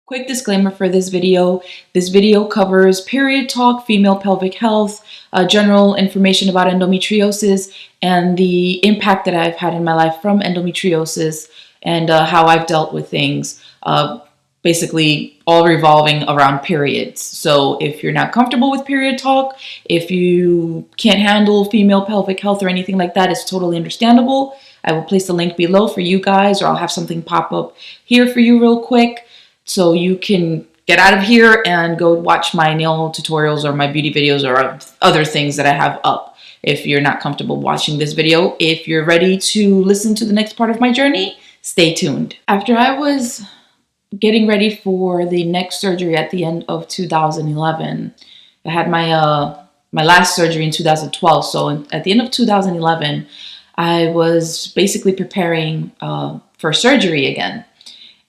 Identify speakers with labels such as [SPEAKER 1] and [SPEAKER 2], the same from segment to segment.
[SPEAKER 1] Quick disclaimer for this video. This video covers period talk, female pelvic health, general information about endometriosis, and the impact that I've had in my life from endometriosis and how I've dealt with things, basically all revolving around periods. So if you're not comfortable with period talk, if you can't handle female pelvic health or anything like that, it's totally understandable. I will place the link below for you guys, or I'll have something pop up here for you real quick, so you can get out of here and go watch my nail tutorials or my beauty videos or other things that I have up if you're not comfortable watching this video. If you're ready to listen to the next part of my journey, stay tuned. After I was getting ready for the neck surgery at the end of 2011, I had my last surgery in 2012. So at the end of 2011, I was basically preparing for surgery again.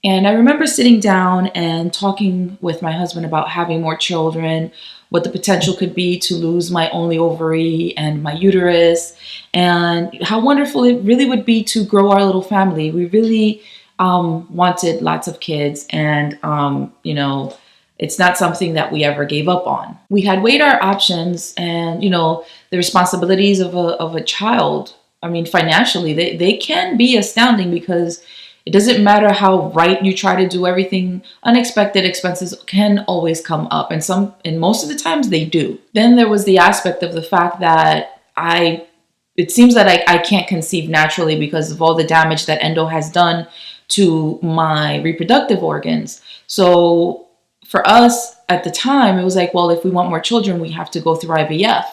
[SPEAKER 1] And I remember sitting down and talking with my husband about having more children, what the potential could be to lose my only ovary and my uterus, and how wonderful it really would be to grow our little family. We really wanted lots of kids, and you know, it's not something that we ever gave up on. We had weighed our options, and you know, the responsibilities of a child, I mean, financially, they can be astounding, because it doesn't matter how right you try to do everything, unexpected expenses can always come up, and most of the times they do. Then there was the aspect of the fact that it seems that I can't conceive naturally because of all the damage that endo has done to my reproductive organs. So for us at the time, it was like, well, if we want more children, we have to go through IVF.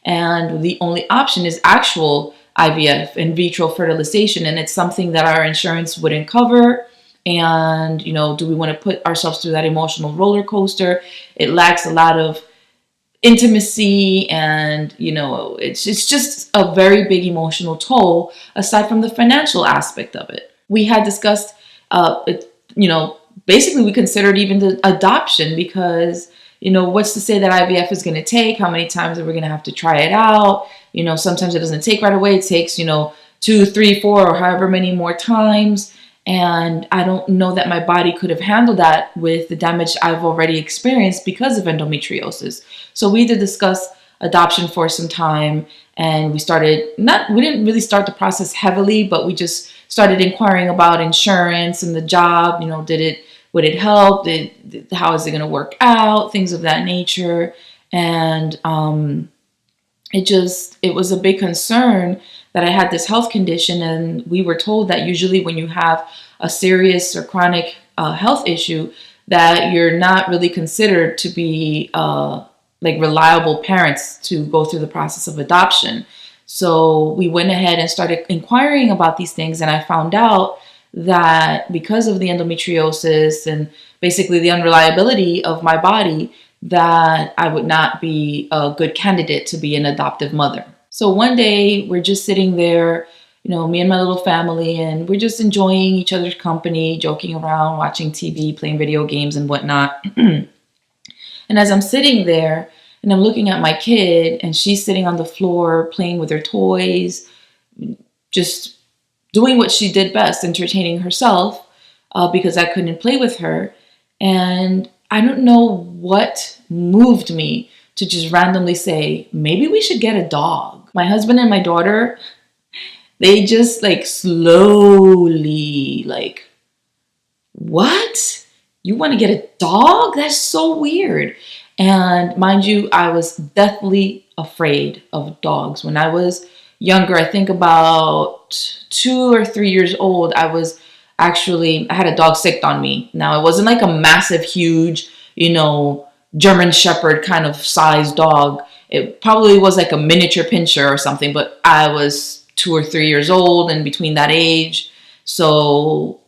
[SPEAKER 1] And the only option is actual IVF, in vitro fertilization, and it's something that our insurance wouldn't cover. And you know, do we want to put ourselves through that emotional roller coaster? It lacks a lot of intimacy, and you know, it's just a very big emotional toll, aside from the financial aspect of it. We had discussed you know, basically we considered even the adoption, because you know, what's to say that IVF is going to take? How many times are we going to have to try it out? You know, sometimes it doesn't take right away. It takes, you know, 2, 3, 4, or however many more times. And I don't know that my body could have handled that with the damage I've already experienced because of endometriosis. So we did discuss adoption for some time, and we didn't really start the process heavily, but we just started inquiring about insurance and the job. You know, would it help? How is it going to work out? Things of that nature. And it was a big concern that I had this health condition. And we were told that usually when you have a serious or chronic health issue, that you're not really considered to be like reliable parents to go through the process of adoption. So we went ahead and started inquiring about these things. And I found out that because of the endometriosis and basically the unreliability of my body, that I would not be a good candidate to be an adoptive mother. So one day we're just sitting there, you know, me and my little family, and we're just enjoying each other's company, joking around, watching TV, playing video games and whatnot. And as I'm sitting there and I'm looking at my kid, and she's sitting on the floor playing with her toys, just doing what she did best, entertaining herself, because I couldn't play with her. And I don't know what moved me to just randomly say, maybe we should get a dog. My husband and my daughter, they just like slowly like, what? You want to get a dog? That's so weird. And mind you, I was deathly afraid of dogs. When I was younger, I think about 2 or 3 years old, I had a dog sicked on me. Now, it wasn't like a massive, huge, you know, German Shepherd kind of size dog. It probably was like a miniature pinscher or something, but I was 2 or 3 years old and between that age. So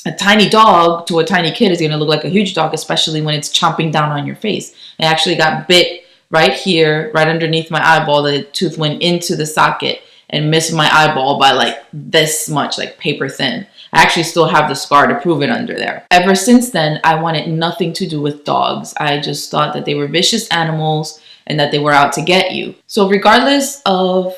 [SPEAKER 1] a tiny dog to a tiny kid is going to look like a huge dog, especially when it's chomping down on your face. I actually got bit right here, right underneath my eyeball. The tooth went into the socket and missed my eyeball by like this much, like paper thin. I actually still have the scar to prove it under there. Ever since then, I wanted nothing to do with dogs. I just thought that they were vicious animals and that they were out to get you. So regardless of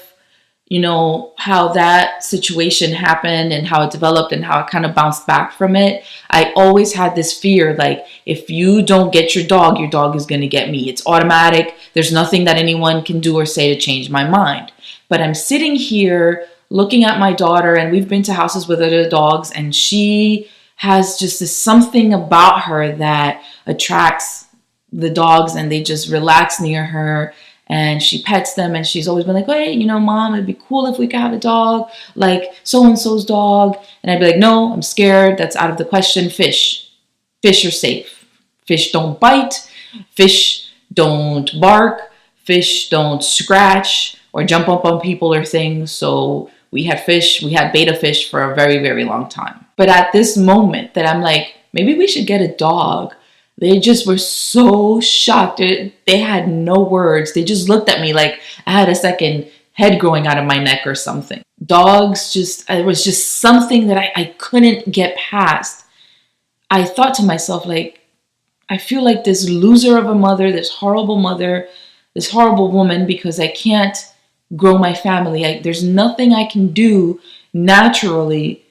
[SPEAKER 1] how that situation happened and how it developed and how I kind of bounced back from it, I always had this fear, like, if you don't get your dog is going to get me. It's automatic. There's nothing that anyone can do or say to change my mind. But I'm sitting here looking at my daughter, and we've been to houses with other dogs, and she has just this something about her that attracts the dogs, and they just relax near her, and she pets them, and she's always been like, hey, Mom, it'd be cool if we could have a dog like so-and-so's dog. And I'd be like, no, I'm scared. That's out of the question. Fish are safe. Fish don't bite. Fish don't bark. Fish don't scratch or jump up on people or things. So we had betta fish for a very, very long time. But at this moment that I'm like, maybe we should get a dog, they just were so shocked. They had no words. They just looked at me like I had a second head growing out of my neck or something. Dogs it was just something that I couldn't get past. I thought to myself, like, I feel like this loser of a mother, this horrible woman, because I can't grow my family. There's nothing I can do naturally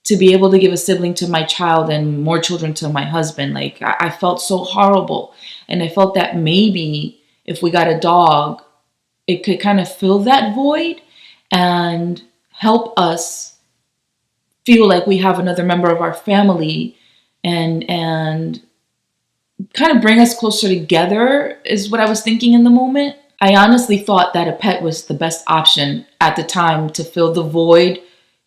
[SPEAKER 1] to be able to give a sibling to my child and more children to my husband. Like, I felt so horrible. And I felt that maybe if we got a dog, it could kind of fill that void and help us feel like we have another member of our family, and kind of bring us closer together is what I was thinking in the moment. I honestly thought that a pet was the best option at the time to fill the void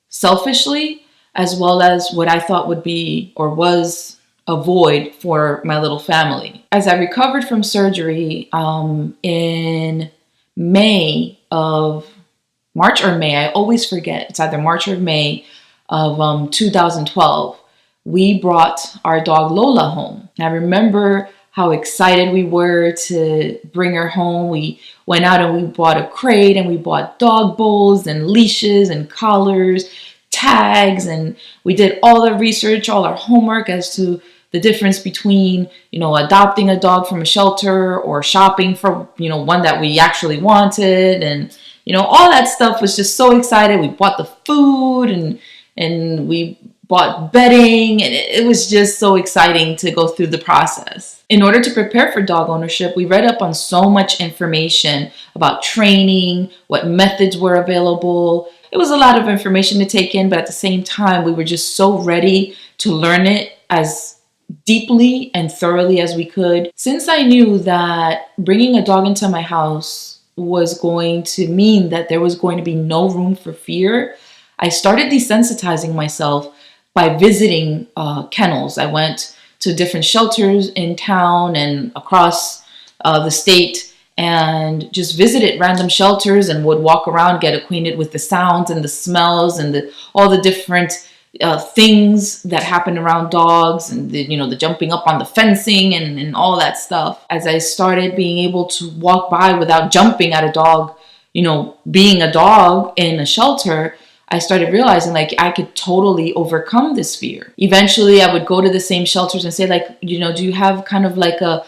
[SPEAKER 1] selfishly, as well as what I thought would be or was a void for my little family. As I recovered from surgery in March or May, I always forget, it's either March or May of 2012, we brought our dog Lola home. I remember how excited we were to bring her home. We went out and we bought a crate, and we bought dog bowls and leashes and collars, tags, and we did all the research, all our homework as to the difference between, adopting a dog from a shelter or shopping for, one that we actually wanted. And, all that stuff was just so excited. We bought the food and we bought bedding, and it was just so exciting to go through the process. In order to prepare for dog ownership, we read up on so much information about training, what methods were available. It was a lot of information to take in, but at the same time, we were just so ready to learn it as deeply and thoroughly as we could. Since I knew that bringing a dog into my house was going to mean that there was going to be no room for fear, I started desensitizing myself by visiting kennels. I went to different shelters in town and across the state, and just visited random shelters and would walk around, get acquainted with the sounds and the smells and all the different things that happen around dogs, and the jumping up on the fencing and all that stuff. As I started being able to walk by without jumping at a dog, being a dog in a shelter, I started realizing like I could totally overcome this fear. Eventually, I would go to the same shelters and say, like, do you have kind of like a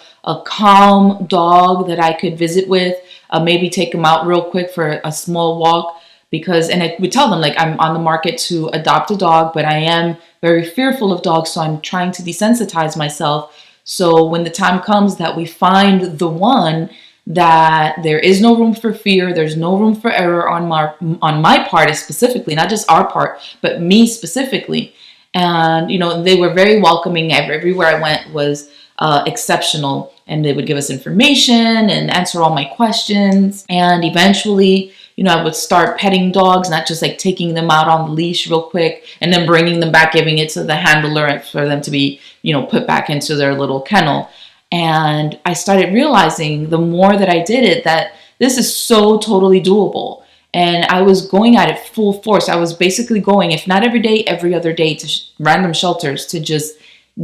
[SPEAKER 1] calm dog that I could visit with? Maybe take them out real quick for a small walk. And I would tell them, like, I'm on the market to adopt a dog, but I am very fearful of dogs, so I'm trying to desensitize myself. So when the time comes that we find the one, that there is no room for fear, there's no room for error on my part specifically, not just our part, but me specifically. And, they were very welcoming. Everywhere I went was exceptional, and they would give us information and answer all my questions. And eventually, I would start petting dogs, not just like taking them out on the leash real quick and then bringing them back, giving it to the handler for them to be, put back into their little kennel. And I started realizing the more that I did it, that this is so totally doable. And I was going at it full force. I was basically going, if not every day, every other day, to random shelters to just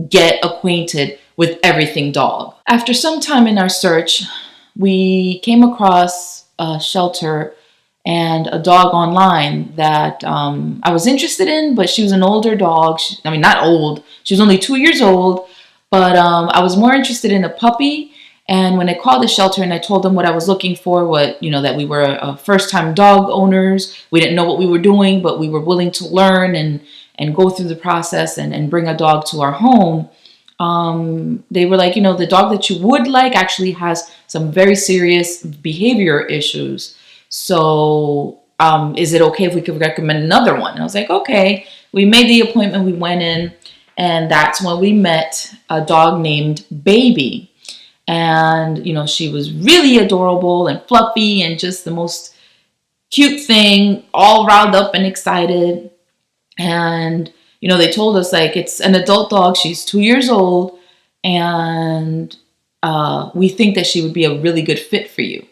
[SPEAKER 1] get acquainted with everything dog. After some time in our search, we came across a shelter and a dog online that I was interested in, but she was an older dog. Not old. She was only 2 years old. But I was more interested in a puppy, And when I called the shelter and I told them what I was looking for, that we were first-time dog owners, we didn't know what we were doing, but we were willing to learn and go through the process and bring a dog to our home. They were like, the dog that you would like actually has some very serious behavior issues. So is it okay if we could recommend another one? And I was like, okay. We made the appointment. We went in, and that's when we met a dog named Baby. And, she was really adorable and fluffy and just the most cute thing, all riled up and excited. And, they told us, like, it's an adult dog. She's 2 years old. And we think that she would be a really good fit for you.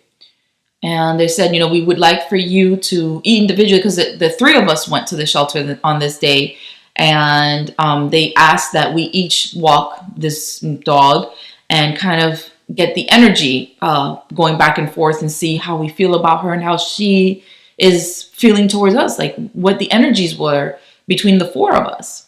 [SPEAKER 1] And they said, we would like for you to individually, because the three of us went to the shelter on this day. And they asked that we each walk this dog and kind of get the energy going back and forth and see how we feel about her and how she is feeling towards us, like what the energies were between the four of us.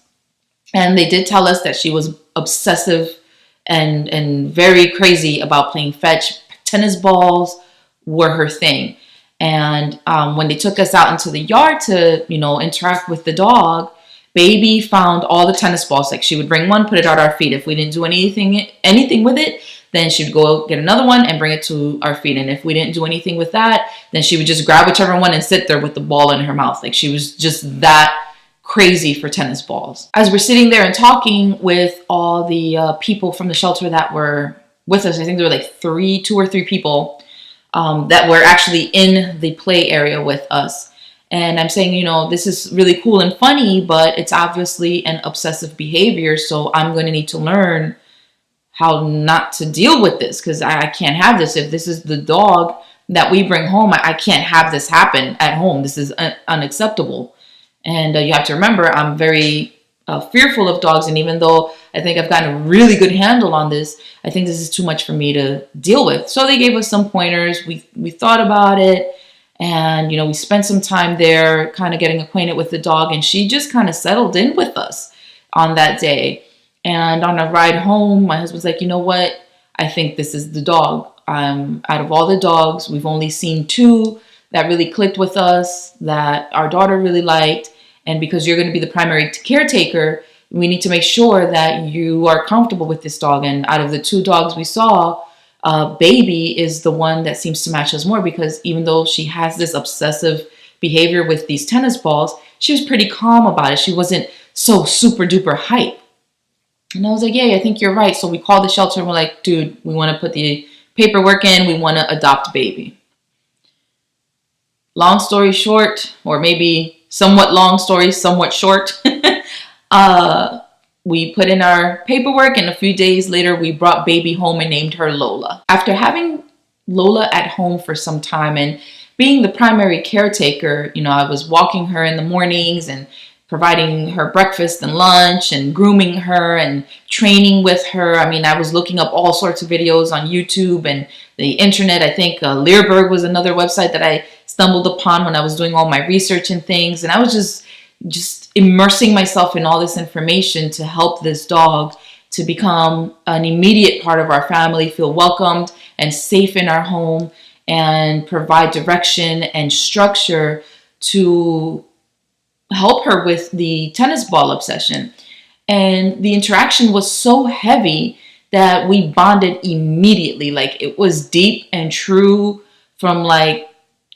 [SPEAKER 1] And they did tell us that she was obsessive and very crazy about playing fetch. Tennis balls were her thing. And when they took us out into the yard to, interact with the dog, Baby found all the tennis balls. Like, she would bring one, put it at our feet. If we didn't do anything with it, then she'd go get another one and bring it to our feet. And if we didn't do anything with that, then she would just grab whichever one and sit there with the ball in her mouth. Like, she was just that crazy for tennis balls. As we're sitting there and talking with all the people from the shelter that were with us, I think there were like 2 or 3 people that were actually in the play area with us. And I'm saying, this is really cool and funny, but it's obviously an obsessive behavior. So I'm going to need to learn how not to deal with this, because I can't have this. If this is the dog that we bring home, I can't have this happen at home. This is unacceptable. And you have to remember, I'm very fearful of dogs. And even though I think I've gotten a really good handle on this, I think this is too much for me to deal with. So they gave us some pointers. We thought about it. And, we spent some time there kind of getting acquainted with the dog. And she just kind of settled in with us on that day. And on a ride home, my husband's like, you know what? I think this is the dog. Out of all the dogs, we've only seen 2 that really clicked with us, that our daughter really liked. And because you're going to be the primary caretaker, we need to make sure that you are comfortable with this dog. And out of the 2 dogs we saw, Baby is the one that seems to match us more, because even though she has this obsessive behavior with these tennis balls, she was pretty calm about it. She wasn't so super duper hype. And I was like, yeah, I think you're right. So we called the shelter and we're like, dude, we want to put the paperwork in. We want to adopt Baby. Long story short, or maybe somewhat long story, somewhat short. We put in our paperwork, and a few days later, we brought Baby home and named her Lola. After having Lola at home for some time and being the primary caretaker, I was walking her in the mornings and providing her breakfast and lunch and grooming her and training with her. I mean, I was looking up all sorts of videos on YouTube and the internet. I think Learberg was another website that I stumbled upon when I was doing all my research and things. And I was just immersing myself in all this information to help this dog to become an immediate part of our family, feel welcomed and safe in our home, and provide direction and structure to help her with the tennis ball obsession. And the interaction was so heavy that we bonded immediately. Like, it was deep and true from like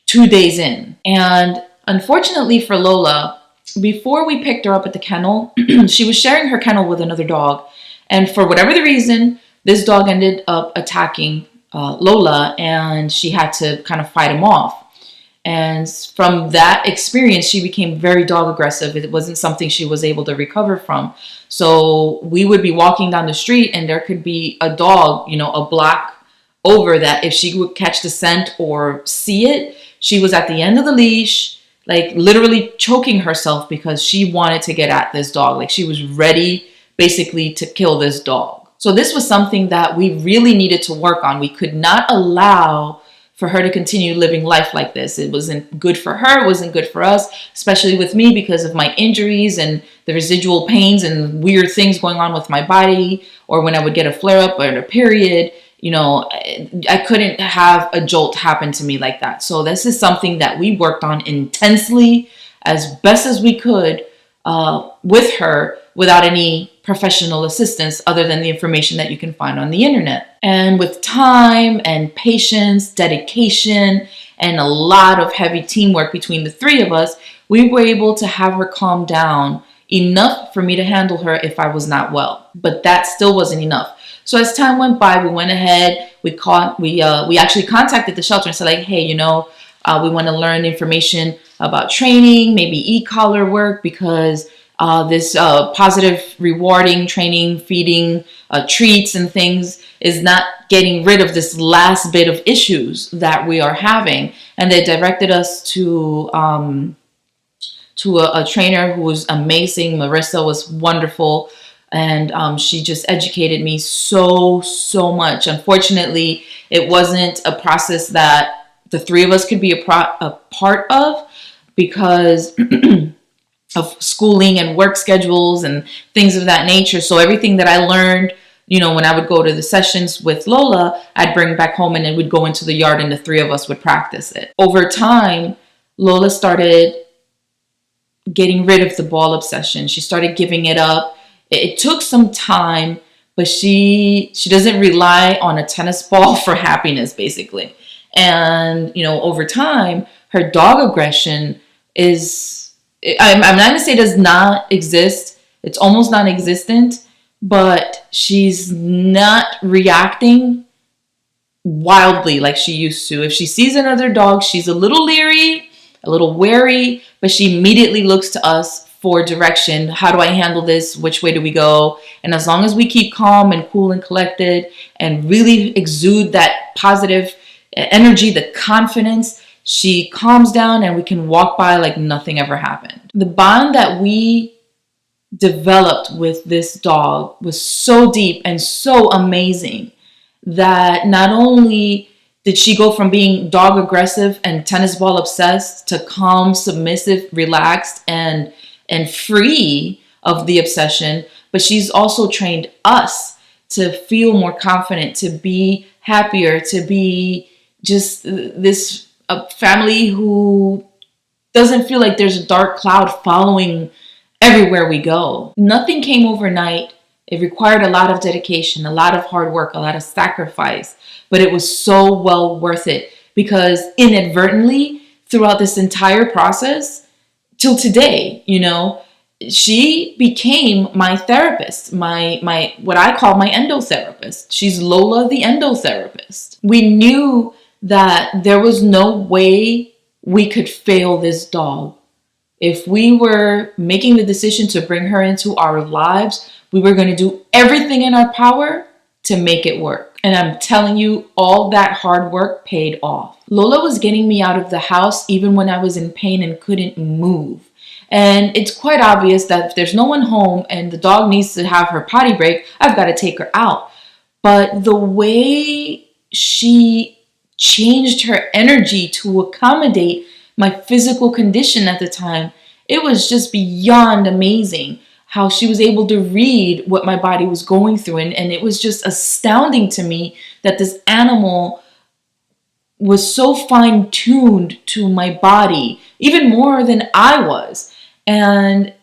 [SPEAKER 1] 2 days in. And unfortunately for Lola, before we picked her up at the kennel, she was sharing her kennel with another dog. And for whatever the reason, this dog ended up attacking Lola, and she had to kind of fight him off. And from that experience, she became very dog aggressive. It wasn't something she was able to recover from. So we would be walking down the street, and there could be a dog, a block over, that if she would catch the scent or see it, she was at the end of the leash, like literally choking herself because she wanted to get at this dog. Like, she was ready basically to kill this dog. So this was something that we really needed to work on. We could not allow for her to continue living life like this. It wasn't good for her. It wasn't good for us, especially with me because of my injuries and the residual pains and weird things going on with my body, or when I would get a flare up or a period. I couldn't have a jolt happen to me like that. So this is something that we worked on intensely as best as we could with her without any professional assistance other than the information that you can find on the internet. And with time and patience, dedication, and a lot of heavy teamwork between the three of us, we were able to have her calm down enough for me to handle her if I was not well. But that still wasn't enough. So as time went by, we went ahead, we actually contacted the shelter and said like, hey, we want to learn information about training, maybe e-collar work, because this positive rewarding training, feeding treats and things is not getting rid of this last bit of issues that we are having. And they directed us to a trainer who was amazing. Marissa was wonderful. And she just educated me so much. Unfortunately, it wasn't a process that the three of us could be a part of because of schooling and work schedules and things of that nature. So everything that I learned, when I would go to the sessions with Lola, I'd bring back home and it would go into the yard and the three of us would practice it. Over time, Lola started getting rid of the ball obsession. She started giving it up. It took some time, but she doesn't rely on a tennis ball for happiness, basically. And, over time, her dog aggression I'm not going to say does not exist. It's almost non-existent, but she's not reacting wildly like she used to. If she sees another dog, she's a little leery, a little wary, but she immediately looks to us for direction. How do I handle this? Which way do we go? And as long as we keep calm and cool and collected and really exude that positive energy, the confidence, she calms down and we can walk by like nothing ever happened. The bond that we developed with this dog was so deep and so amazing that not only did she go from being dog aggressive and tennis ball obsessed to calm, submissive, relaxed, and free of the obsession, but she's also trained us to feel more confident, to be happier, to be just this family who doesn't feel like there's a dark cloud following everywhere we go. Nothing came overnight. It required a lot of dedication, a lot of hard work, a lot of sacrifice, but it was so well worth it because inadvertently throughout this entire process, till today, she became my therapist, my what I call my endotherapist. She's Lola the endotherapist. We knew that there was no way we could fail this dog. If we were making the decision to bring her into our lives, we were going to do everything in our power to make it work. And I'm telling you, all that hard work paid off. Lola was getting me out of the house even when I was in pain and couldn't move. And it's quite obvious that if there's no one home and the dog needs to have her potty break, I've got to take her out. But the way she changed her energy to accommodate my physical condition at the time, it was just beyond amazing how she was able to read what my body was going through. And it was just astounding to me that this animal was so fine-tuned to my body, even more than I was. And,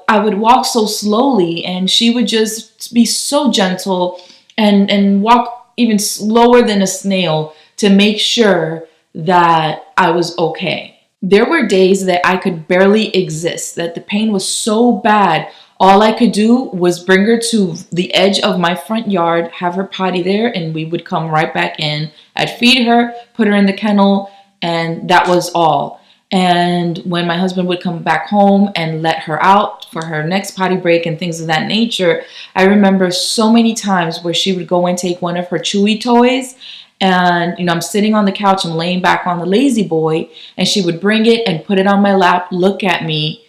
[SPEAKER 1] I would walk so slowly and she would just be so gentle and walk even slower than a snail to make sure that I was okay. There were days that I could barely exist, that the pain was so bad. All I could do was bring her to the edge of my front yard, have her potty there, and we would come right back in. I'd feed her, put her in the kennel, and that was all. And when my husband would come back home and let her out for her next potty break and things of that nature, I remember so many times where she would go and take one of her Chewy toys. And, I'm sitting on the couch, I'm laying back on the lazy boy, and she would bring it and put it on my lap, look at me,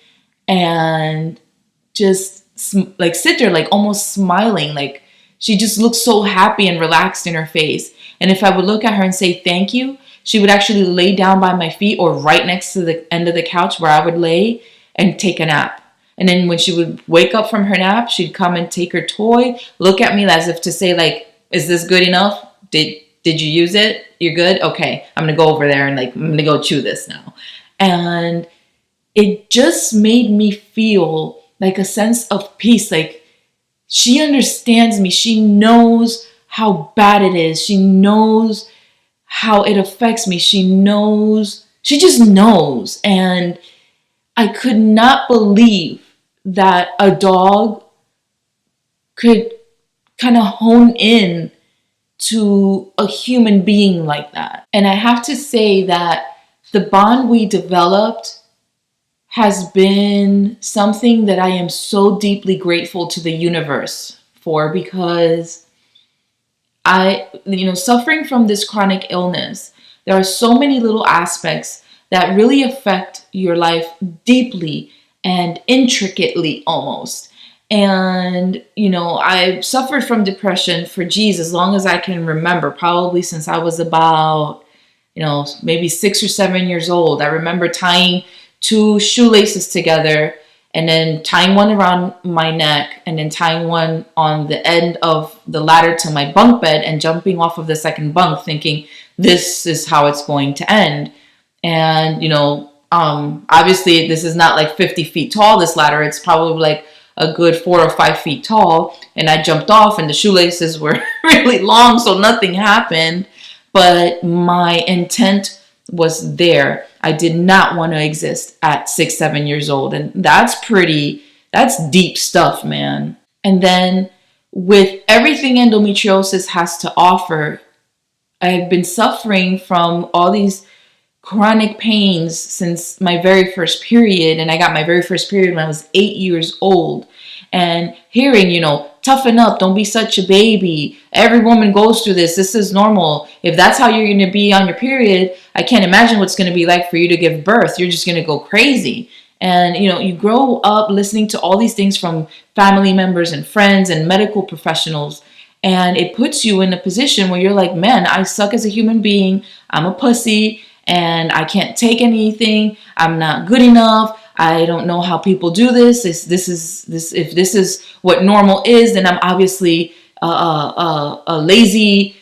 [SPEAKER 1] and just sit there, like almost smiling. Like she just looked so happy and relaxed in her face. And if I would look at her and say thank you, she would actually lay down by my feet or right next to the end of the couch where I would lay and take a nap. And then when she would wake up from her nap, she'd come and take her toy, look at me as if to say, like, is this good enough? did you use it? You're good? Okay, I'm gonna go over there and like I'm gonna go chew this now. And it just made me feel like a sense of peace. Like she understands me. She knows how bad it is. She knows how it affects me. She knows. She just knows. And I could not believe that a dog could kind of hone in to a human being like that. And I have to say that the bond we developed has been something that I am so deeply grateful to the universe for, because suffering from this chronic illness, there are so many little aspects that really affect your life deeply and intricately almost. And, I've suffered from depression for as long as I can remember, probably since I was about, maybe 6 or 7 years old. I remember tying 2 shoelaces together and then tying one around my neck and then tying one on the end of the ladder to my bunk bed and jumping off of the second bunk thinking this is how it's going to end. And, obviously this is not like 50 feet tall, this ladder. It's probably like a good 4 or 5 feet tall. And I jumped off and the shoelaces were really long, so nothing happened. But my intent was there. I did not want to exist at 6, 7 years old. And that's deep stuff, man. And then with everything endometriosis has to offer, I've been suffering from all these chronic pains since my very first period. And I got my very first period when I was 8 years old. And hearing, toughen up, don't be such a baby. Every woman goes through this. This is normal. If that's how you're going to be on your period, I can't imagine what's going to be like for you to give birth. You're just going to go crazy. And, you grow up listening to all these things from family members and friends and medical professionals. And it puts you in a position where you're like, man, I suck as a human being. I'm a pussy and I can't take anything. I'm not good enough. I don't know how people do this. If this is what normal is, then I'm obviously a lazy,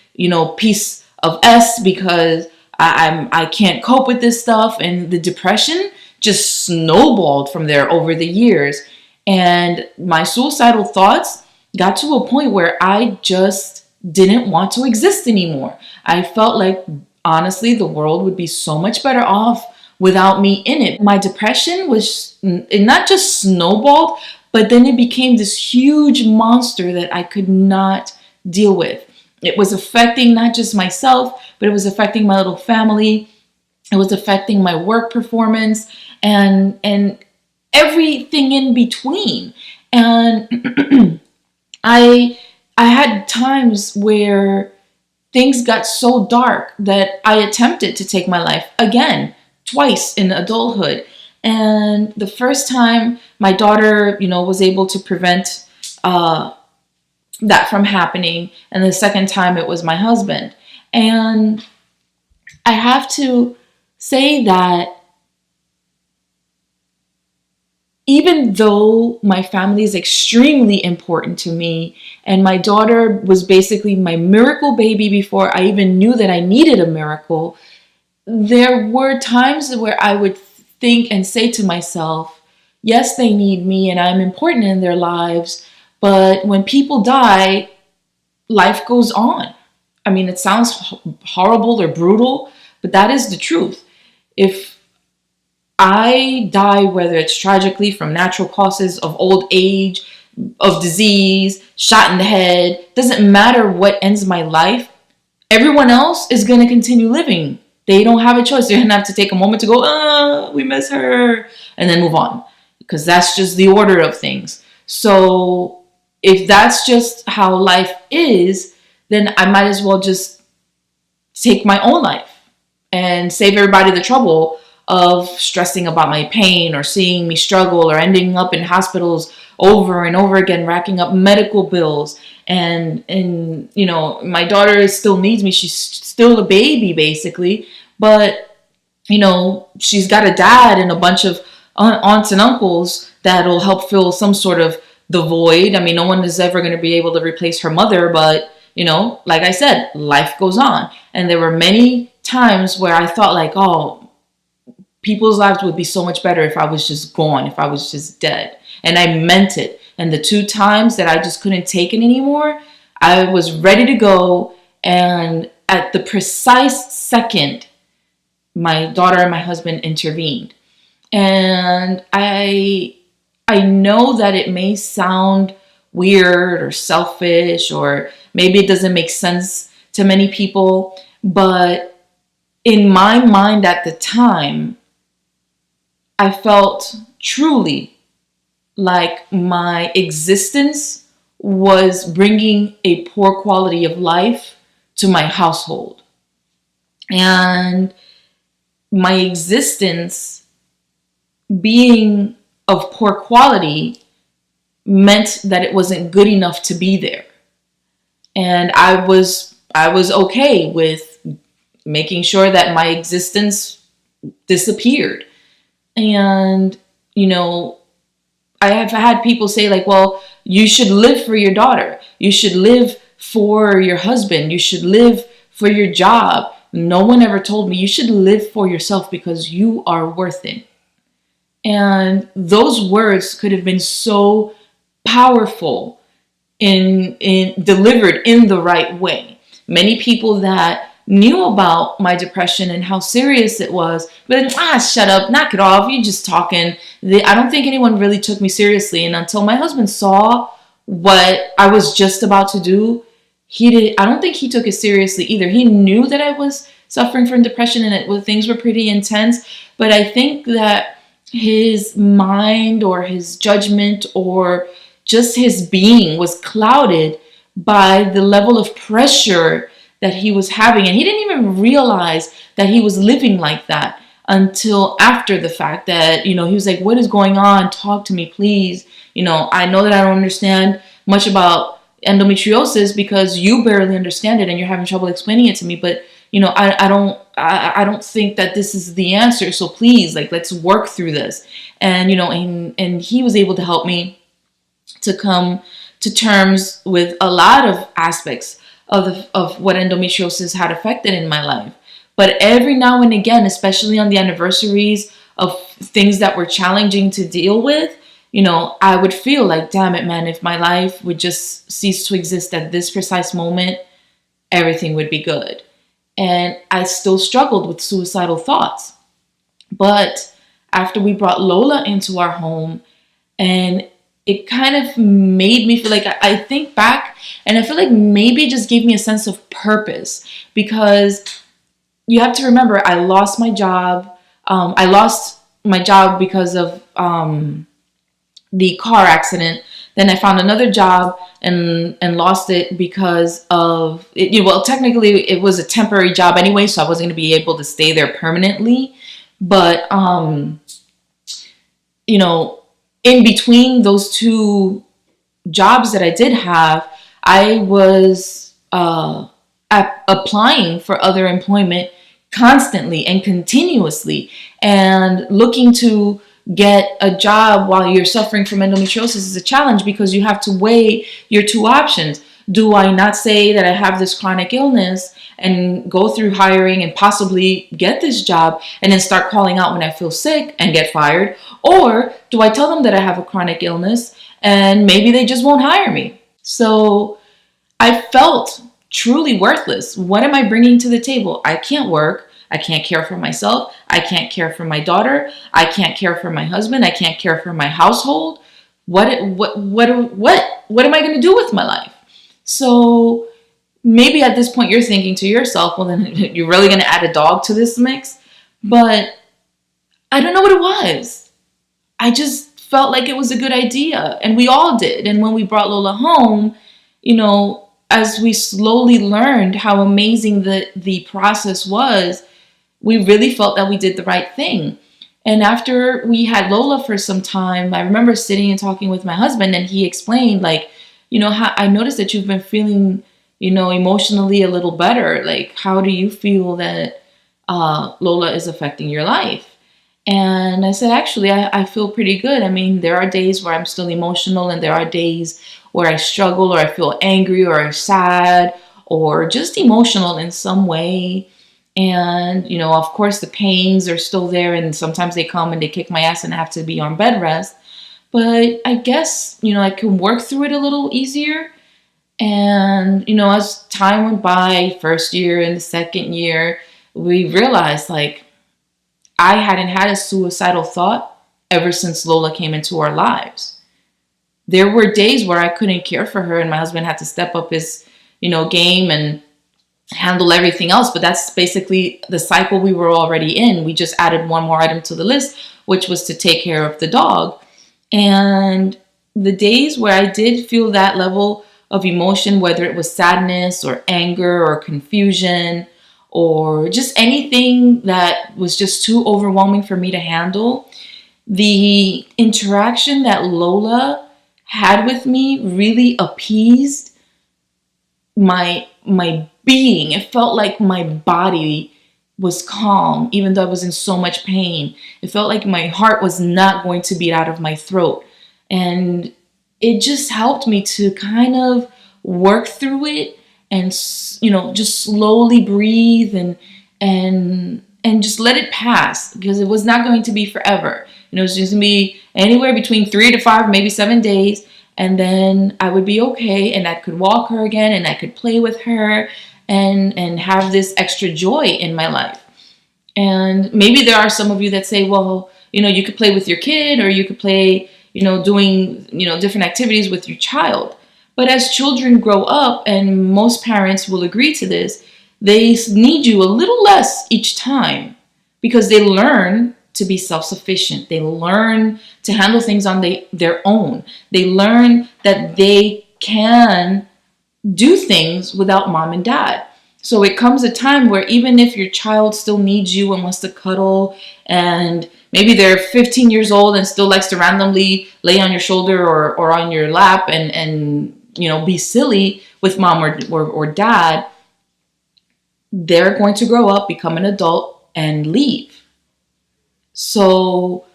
[SPEAKER 1] piece of S, because I can't cope with this stuff. And the depression just snowballed from there over the years. And my suicidal thoughts got to a point where I just didn't want to exist anymore. I felt like, honestly, the world would be so much better off without me in it. My depression it not just snowballed, but then it became this huge monster that I could not deal with. It was affecting not just myself, but it was affecting my little family. It was affecting my work performance and everything in between. And I had times where things got so dark that I attempted to take my life again, twice in adulthood. And the first time my daughter, was able to prevent that from happening. And the second time it was my husband. And I have to say that even though my family is extremely important to me, and my daughter was basically my miracle baby before I even knew that I needed a miracle, there were times where I would think and say to myself, yes, they need me and I'm important in their lives, but when people die, life goes on. I mean, it sounds horrible or brutal, but that is the truth. If I die, whether it's tragically from natural causes of old age, of disease, shot in the head, doesn't matter what ends my life, everyone else is going to continue living. They don't have a choice. They're going to have to take a moment to go, we miss her, and then move on, because that's just the order of things. So if that's just how life is, then I might as well just take my own life and save everybody the trouble of stressing about my pain or seeing me struggle or ending up in hospitals over and over again, racking up medical bills. And my daughter still needs me. She's still a baby, basically. But, she's got a dad and a bunch of aunts and uncles that'll help fill some sort of the void. I mean, no one is ever going to be able to replace her mother, but like I said, life goes on. And there were many times where I thought like, oh, people's lives would be so much better if I was just gone, if I was just dead. And I meant it. And the 2 times that I just couldn't take it anymore, I was ready to go. And at the precise second, my daughter and my husband intervened. And I know that it may sound weird or selfish, or maybe it doesn't make sense to many people, but in my mind at the time, I felt truly like my existence was bringing a poor quality of life to my household. And my existence being of poor quality meant that it wasn't good enough to be there. And I was okay with making sure that my existence disappeared. And, I have had people say like, well, you should live for your daughter. You should live for your husband. You should live for your job. No one ever told me you should live for yourself because you are worth it. And those words could have been so powerful in delivered in the right way. Many people that knew about my depression and how serious it was, but shut up, knock it off, you're just talking. I don't think anyone really took me seriously. And until my husband saw what I was just about to do, I don't think he took it seriously either. He knew that I was suffering from depression and things were pretty intense, but I think that his mind or his judgment or just his being was clouded by the level of pressure that he was having. And he didn't even realize that he was living like that until after the fact that, he was like, what is going on? Talk to me, please. I know that I don't understand much about endometriosis because you barely understand it and you're having trouble explaining it to me. But, I don't think that this is the answer. So please, let's work through this. And, and he was able to help me to come to terms with a lot of aspects of what endometriosis had affected in my life. But every now and again, especially on the anniversaries of things that were challenging to deal with, I would feel like, damn it, man, if my life would just cease to exist at this precise moment, everything would be good. And I still struggled with suicidal thoughts. But after we brought Lola into our home, and it kind of made me feel like, I think back and I feel like maybe it just gave me a sense of purpose, because you have to remember, I lost my job. I lost my job because of the car accident. Then I found another job and lost it because of it. Well, technically it was a temporary job anyway, so I wasn't going to be able to stay there permanently. But, in between those 2 jobs that I did have, I was applying for other employment constantly and continuously, and looking to get a job while you're suffering from endometriosis is a challenge because you have to weigh your 2 options. Do I not say that I have this chronic illness and go through hiring and possibly get this job and then start calling out when I feel sick and get fired? Or do I tell them that I have a chronic illness and maybe they just won't hire me? So I felt truly worthless. What am I bringing to the table? I can't work. I can't care for myself. I can't care for my daughter. I can't care for my husband. I can't care for my household. What am I going to do with my life? So maybe at this point you're thinking to yourself, well, then you're really going to add a dog to this mix? But I don't know what it was. I just felt like it was a good idea, and we all did. And when we brought Lola home, as we slowly learned how amazing the process was, we really felt that we did the right thing. And after we had Lola for some time, I remember sitting and talking with my husband, and he explained, how I noticed that you've been feeling, emotionally a little better. How do you feel that Lola is affecting your life? And I said, actually, I feel pretty good. I mean, there are days where I'm still emotional, and there are days where I struggle, or I feel angry, or sad, or just emotional in some way. And, of course, the pains are still there, and sometimes they come and they kick my ass and I have to be on bed rest. But I guess, I can work through it a little easier. And, as time went by, first year and the second year, we realized, like, I hadn't had a suicidal thought ever since Lola came into our lives. There were days where I couldn't care for her and my husband had to step up his, game and handle everything else. But that's basically the cycle we were already in. We just added one more item to the list, which was to take care of the dog. And the days where I did feel that level of emotion, whether it was sadness or anger or confusion, or just anything that was just too overwhelming for me to handle, the interaction that Lola had with me really appeased my being. It felt like my body was calm, even though I was in so much pain. It felt like my heart was not going to beat out of my throat. And it just helped me to kind of work through it and, just slowly breathe and just let it pass, because it was not going to be forever. It was just going to be anywhere between 3 to 5, maybe 7 days. And then I would be okay, and I could walk her again, and I could play with her and have this extra joy in my life. And maybe there are some of you that say, well, you could play with your kid, or you could play, doing, different activities with your child. But as children grow up, and most parents will agree to this, they need you a little less each time, because they learn to be self-sufficient. They learn to handle things on their own. They learn that they can do things without mom and dad. So it comes a time where even if your child still needs you and wants to cuddle, and maybe they're 15 years old and still likes to randomly lay on your shoulder or on your lap and be silly with mom or dad, they're going to grow up, become an adult, and leave. So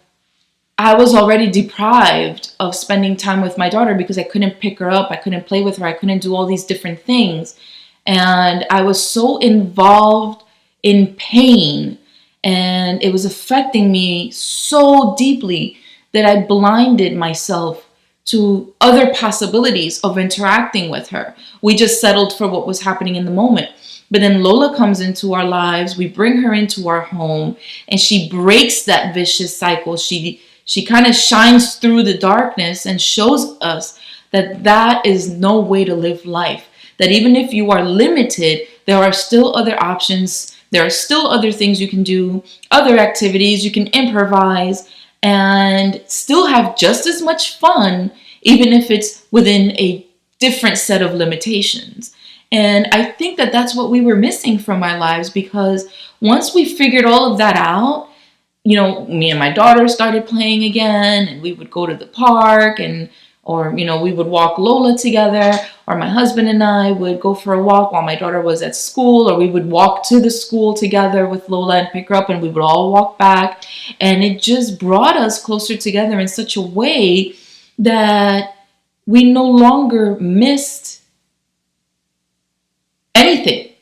[SPEAKER 1] I was already deprived of spending time with my daughter because I couldn't pick her up, I couldn't play with her, I couldn't do all these different things. And I was so involved in pain, and it was affecting me so deeply that I blinded myself to other possibilities of interacting with her. We just settled for what was happening in the moment. But then Lola comes into our lives, we bring her into our home, and she breaks that vicious cycle. She kind of shines through the darkness and shows us that that is no way to live life. That even if you are limited, there are still other options. There are still other things you can do, other activities you can improvise, and still have just as much fun, even if it's within a different set of limitations. And I think that that's what we were missing from our lives, because once we figured all of that out, me and my daughter started playing again, and we would go to the park, or we would walk Lola together, or my husband and I would go for a walk while my daughter was at school, or we would walk to the school together with Lola and pick her up, and we would all walk back. And it just brought us closer together in such a way that we no longer missed anything.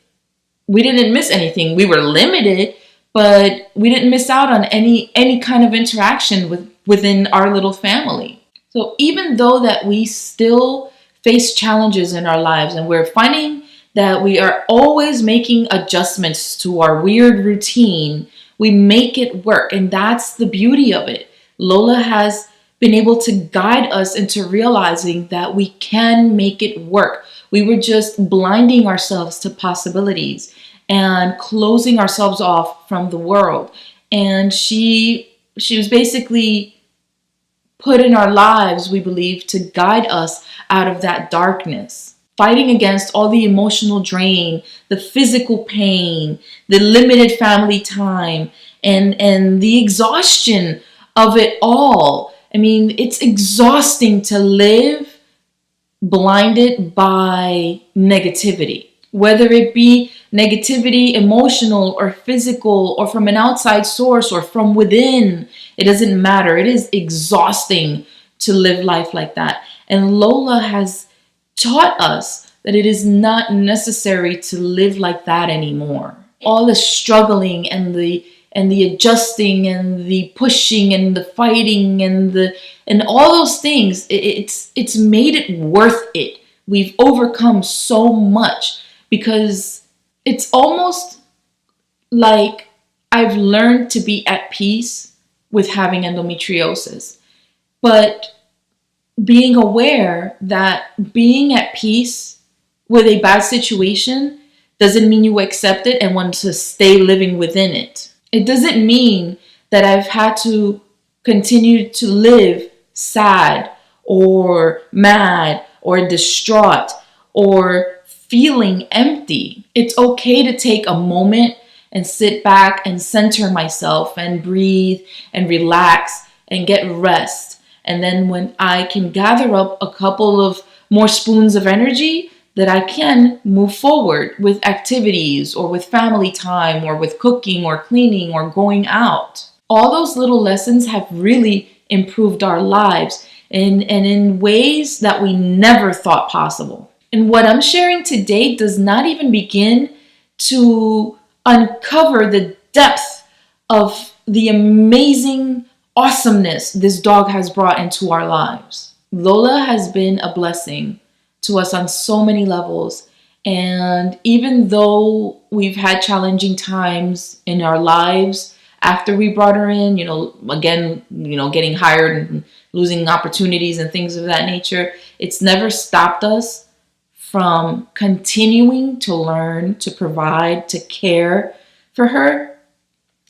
[SPEAKER 1] We didn't miss anything. We were limited, but we didn't miss out on any kind of interaction within our little family. So even though that we still face challenges in our lives, and we're finding that we are always making adjustments to our weird routine, we make it work. And that's the beauty of it. Lola has been able to guide us into realizing that we can make it work. We were just blinding ourselves to possibilities and closing ourselves off from the world. And she was basically put in our lives, we believe, to guide us out of that darkness, fighting against all the emotional drain, the physical pain, the limited family time, and the exhaustion of it all. I mean, it's exhausting to live blinded by negativity. whether it be negativity, emotional or physical, or from an outside source or from within. It doesn't matter. It is exhausting to live life like that. And Lola has taught us that it is not necessary to live like that anymore. All the struggling and the adjusting and the pushing and the fighting and all those things, it's made it worth it. We've overcome so much because it's almost like I've learned to be at peace with having endometriosis. But being aware that being at peace with a bad situation doesn't mean you accept it and want to stay living within it. It doesn't mean that I've had to continue to live sad or mad or distraught or feeling empty. It's okay to take a moment and sit back and center myself and breathe and relax and get rest. And then when I can gather up a couple of more spoons of energy, that I can move forward with activities or with family time or with cooking or cleaning or going out. All those little lessons have really improved our lives and in ways that we never thought possible. And what I'm sharing today does not even begin to uncover the depth of the amazing awesomeness this dog has brought into our lives. Lola has been a blessing to us on so many levels. And even though we've had challenging times in our lives after we brought her in, getting hired and losing opportunities and things of that nature, it's never stopped us from continuing to learn, to provide, to care for her.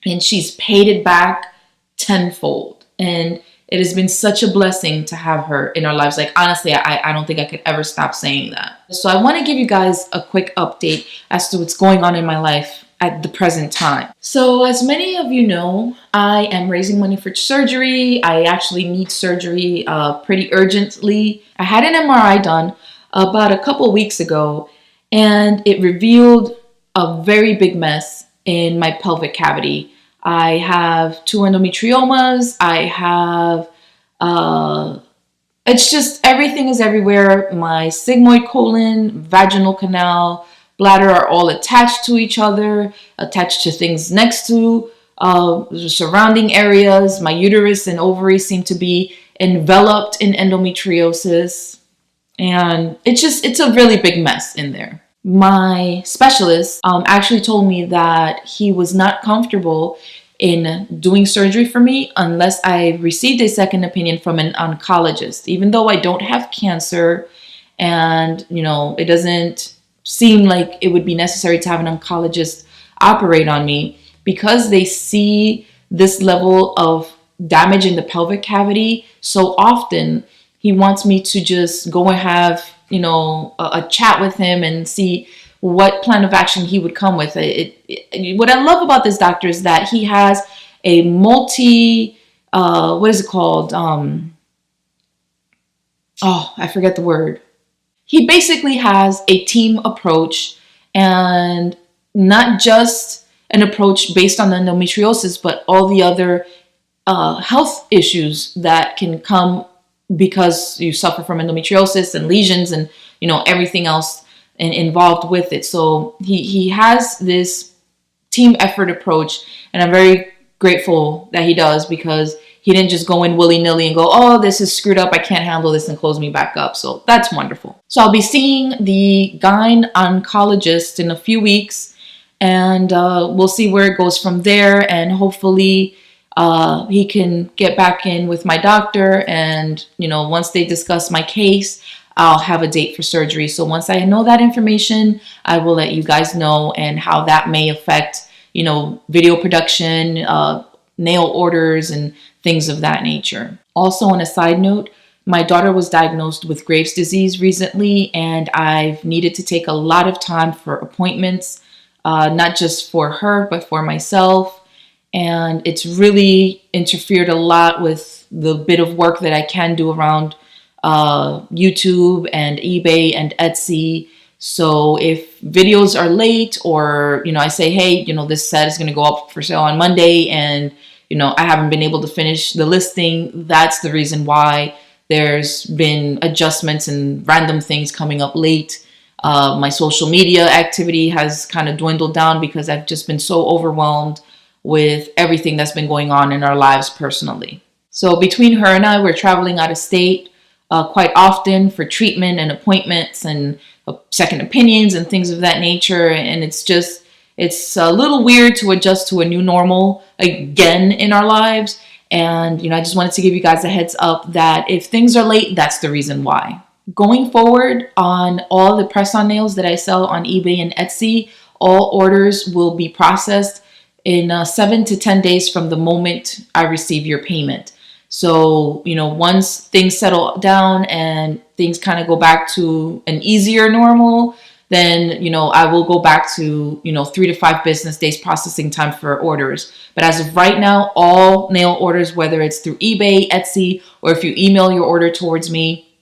[SPEAKER 1] And she's paid it back tenfold. And it has been such a blessing to have her in our lives. Like, honestly, I don't think I could ever stop saying that. So I want to give you guys a quick update as to what's going on in my life at the present time. So as many of you know, I am raising money for surgery. I actually need surgery pretty urgently. I had an MRI done about a couple weeks ago, and it revealed a very big mess in my pelvic cavity. I have 2 endometriomas. I have, it's just everything is everywhere. My sigmoid colon, vaginal canal, bladder are all attached to each other, attached to things next to, surrounding areas. My uterus and ovaries seem to be enveloped in endometriosis. And it's a really big mess in there. My specialist actually told me that he was not comfortable in doing surgery for me unless I received a second opinion from an oncologist. Even though I don't have cancer and, it doesn't seem like it would be necessary to have an oncologist operate on me, because they see this level of damage in the pelvic cavity so often, he wants me to just go and have a chat with him and see what plan of action he would come with. What I love about this doctor is that he has a what is it called? I forget the word. He basically has a team approach, and not just an approach based on endometriosis, but all the other health issues that can come because you suffer from endometriosis and lesions and everything else involved with it. So he has this team effort approach, and I'm very grateful that he does, because he didn't just go in willy-nilly and go, oh, this is screwed up, I can't handle this, and close me back up. So that's wonderful. So I'll be seeing the gyne oncologist in a few weeks, and we'll see where it goes from there. And hopefully he can get back in with my doctor, and once they discuss my case, I'll have a date for surgery. So once I know that information, I will let you guys know, and how that may affect video production, nail orders, and things of that nature. Also, on a side note, my daughter was diagnosed with Graves' disease recently, and I've needed to take a lot of time for appointments, not just for her, but for myself. And it's really interfered a lot with the bit of work that I can do around YouTube and eBay and Etsy. So if videos are late, or, I say, hey, this set is going to go up for sale on Monday, and, I haven't been able to finish the listing, that's the reason why there's been adjustments and random things coming up late. My social media activity has kind of dwindled down because I've just been so overwhelmed with everything that's been going on in our lives personally. So between her and I, we're traveling out of state quite often for treatment and appointments and second opinions and things of that nature. And it's a little weird to adjust to a new normal again in our lives. And, I just wanted to give you guys a heads up that if things are late, that's the reason why. Going forward, on all the press-on nails that I sell on eBay and Etsy, all orders will be processed in 7 to 10 days from the moment I receive your payment. So, once things settle down and things kind of go back to an easier normal, then, I will go back to, 3 to 5 business days processing time for orders. But as of right now, all nail orders, whether it's through eBay, Etsy, or if you email your order towards me,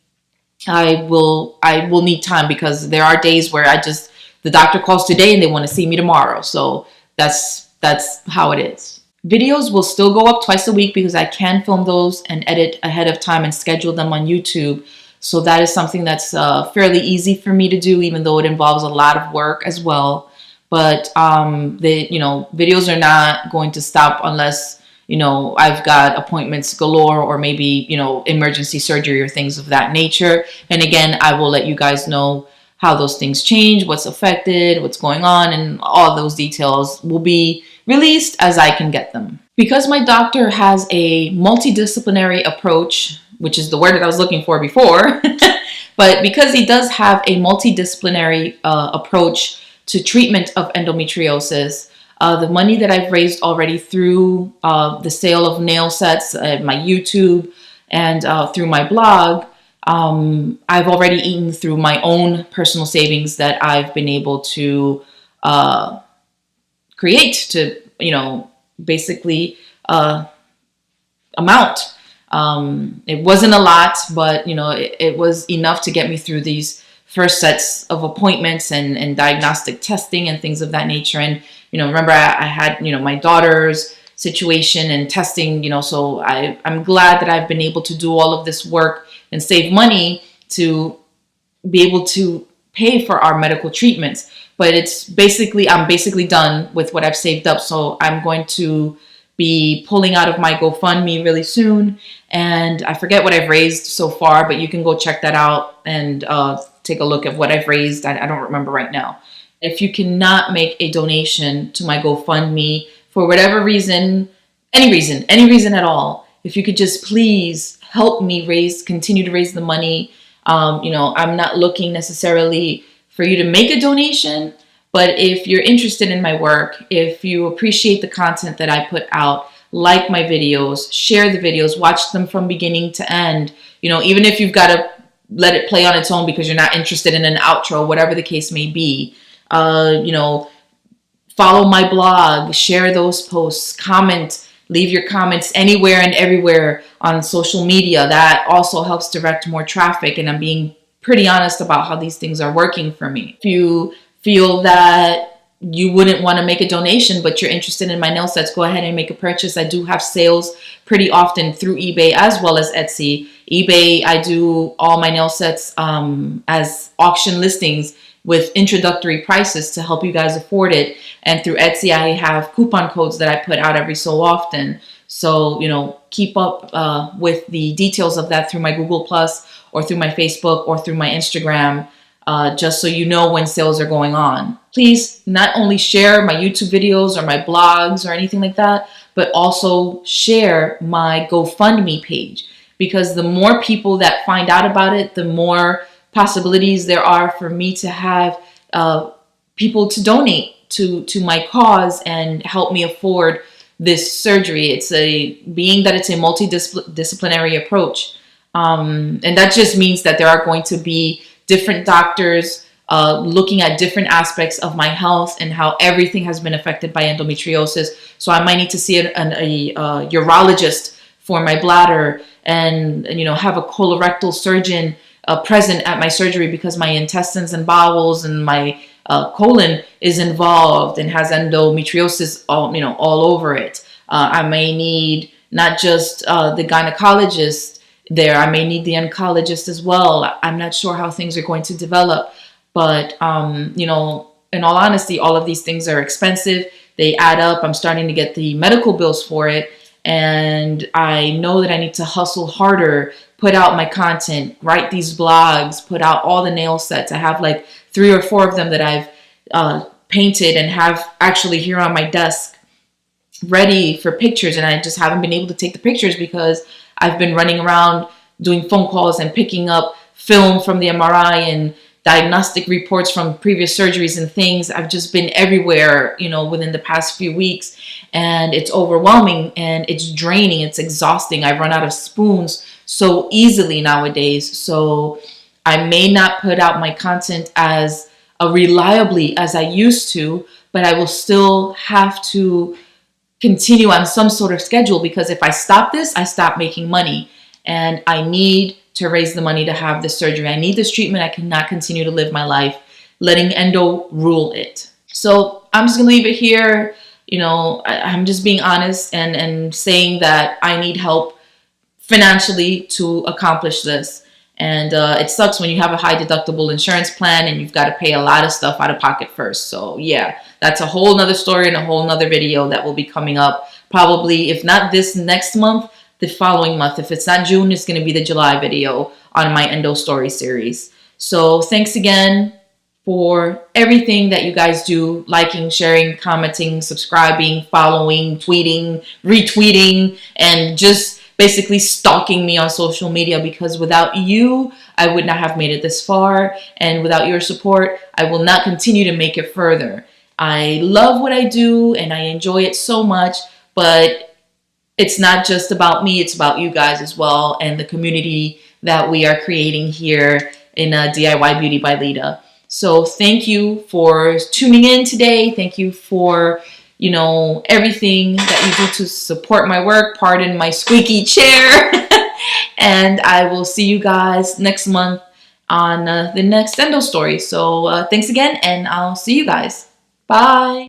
[SPEAKER 1] I will need time, because there are days where the doctor calls today and they want to see me tomorrow. So that's how it is. Videos will still go up twice a week because I can film those and edit ahead of time and schedule them on YouTube. So that is something that's fairly easy for me to do, even though it involves a lot of work as well. But videos are not going to stop unless, I've got appointments galore, or maybe, emergency surgery or things of that nature. And again, I will let you guys know how those things change, what's affected, what's going on, and all those details will be released as I can get them. Because my doctor has a multidisciplinary approach, which is the word that I was looking for before, but because he does have a multidisciplinary approach to treatment of endometriosis, the money that I've raised already through the sale of nail sets, my YouTube, and through my blog, I've already eaten through my own personal savings that I've been able to create to, basically amount. It wasn't a lot, but, it was enough to get me through these first sets of appointments and diagnostic testing and things of that nature. And, remember I had, my daughter's situation and testing, so I'm glad that I've been able to do all of this work and save money to be able to pay for our medical treatments. But I'm basically done with what I've saved up. So I'm going to be pulling out of my GoFundMe really soon. And I forget what I've raised so far, but you can go check that out and take a look at what I've raised. I don't remember right now. If you cannot make a donation to my GoFundMe for whatever reason, any reason at all, if you could just please help me continue to raise the money. I'm not looking necessarily for you to make a donation, but if you're interested in my work, if you appreciate the content that I put out, like my videos, share the videos, watch them from beginning to end, even if you've got to let it play on its own because you're not interested in an outro, whatever the case may be, follow my blog, share those posts, comment, leave your comments anywhere and everywhere on social media. That also helps direct more traffic, and I'm being pretty honest about how these things are working for me. If you feel that you wouldn't want to make a donation, but you're interested in my nail sets, go ahead and make a purchase. I do have sales pretty often through eBay as well as Etsy. eBay, I do all my nail sets as auction listings with introductory prices to help you guys afford it. And through Etsy, I have coupon codes that I put out every so often. So, keep up with the details of that through my Google Plus or through my Facebook or through my Instagram, just so you know when sales are going on. Please not only share my YouTube videos or my blogs or anything like that, but also share my GoFundMe page, because the more people that find out about it, the more possibilities there are for me to have people to donate to my cause and help me afford this surgery. It's a multidisciplinary approach. And that just means that there are going to be different doctors looking at different aspects of my health and how everything has been affected by endometriosis. So I might need to see a urologist for my bladder, and have a colorectal surgeon present at my surgery because my intestines and bowels and my colon is involved and has endometriosis all over it. I may need not just the gynecologist there. I may need the oncologist as well. I'm not sure how things are going to develop, but in all honesty, all of these things are expensive. They add up. I'm starting to get the medical bills for it, and I know that I need to hustle harder, put out my content, write these blogs, put out all the nail sets. I have like 3 or 4 of them that I've painted and have actually here on my desk ready for pictures, and I just haven't been able to take the pictures because I've been running around doing phone calls and picking up film from the MRI and diagnostic reports from previous surgeries and things. I've just been everywhere, within the past few weeks, and it's overwhelming and it's draining. It's exhausting. I run out of spoons so easily nowadays. So I may not put out my content as reliably as I used to, but I will still have to continue on some sort of schedule, because if I stop this, I stop making money, and I need to raise the money to have this surgery. I need this treatment. I cannot continue to live my life letting endo rule it. So I'm just gonna leave it here. I'm just being honest and saying that I need help financially to accomplish this. And it sucks when you have a high deductible insurance plan and you've got to pay a lot of stuff out of pocket first. So yeah, that's a whole nother story and a whole nother video that will be coming up probably, if not this next month, the following month. If it's not June, it's going to be the July video on my endo story series. So thanks again for everything that you guys do, liking, sharing, commenting, subscribing, following, tweeting, retweeting, and just basically stalking me on social media, because without you, I would not have made it this far. And without your support, I will not continue to make it further. I love what I do and I enjoy it so much, but it's not just about me. It's about you guys as well, and the community that we are creating here in DIY Beauty by Lita. So thank you for tuning in today. Thank you for everything that you do to support my work. Pardon my squeaky chair. And I will see you guys next month on the next endo story. So thanks again, and I'll see you guys. Bye.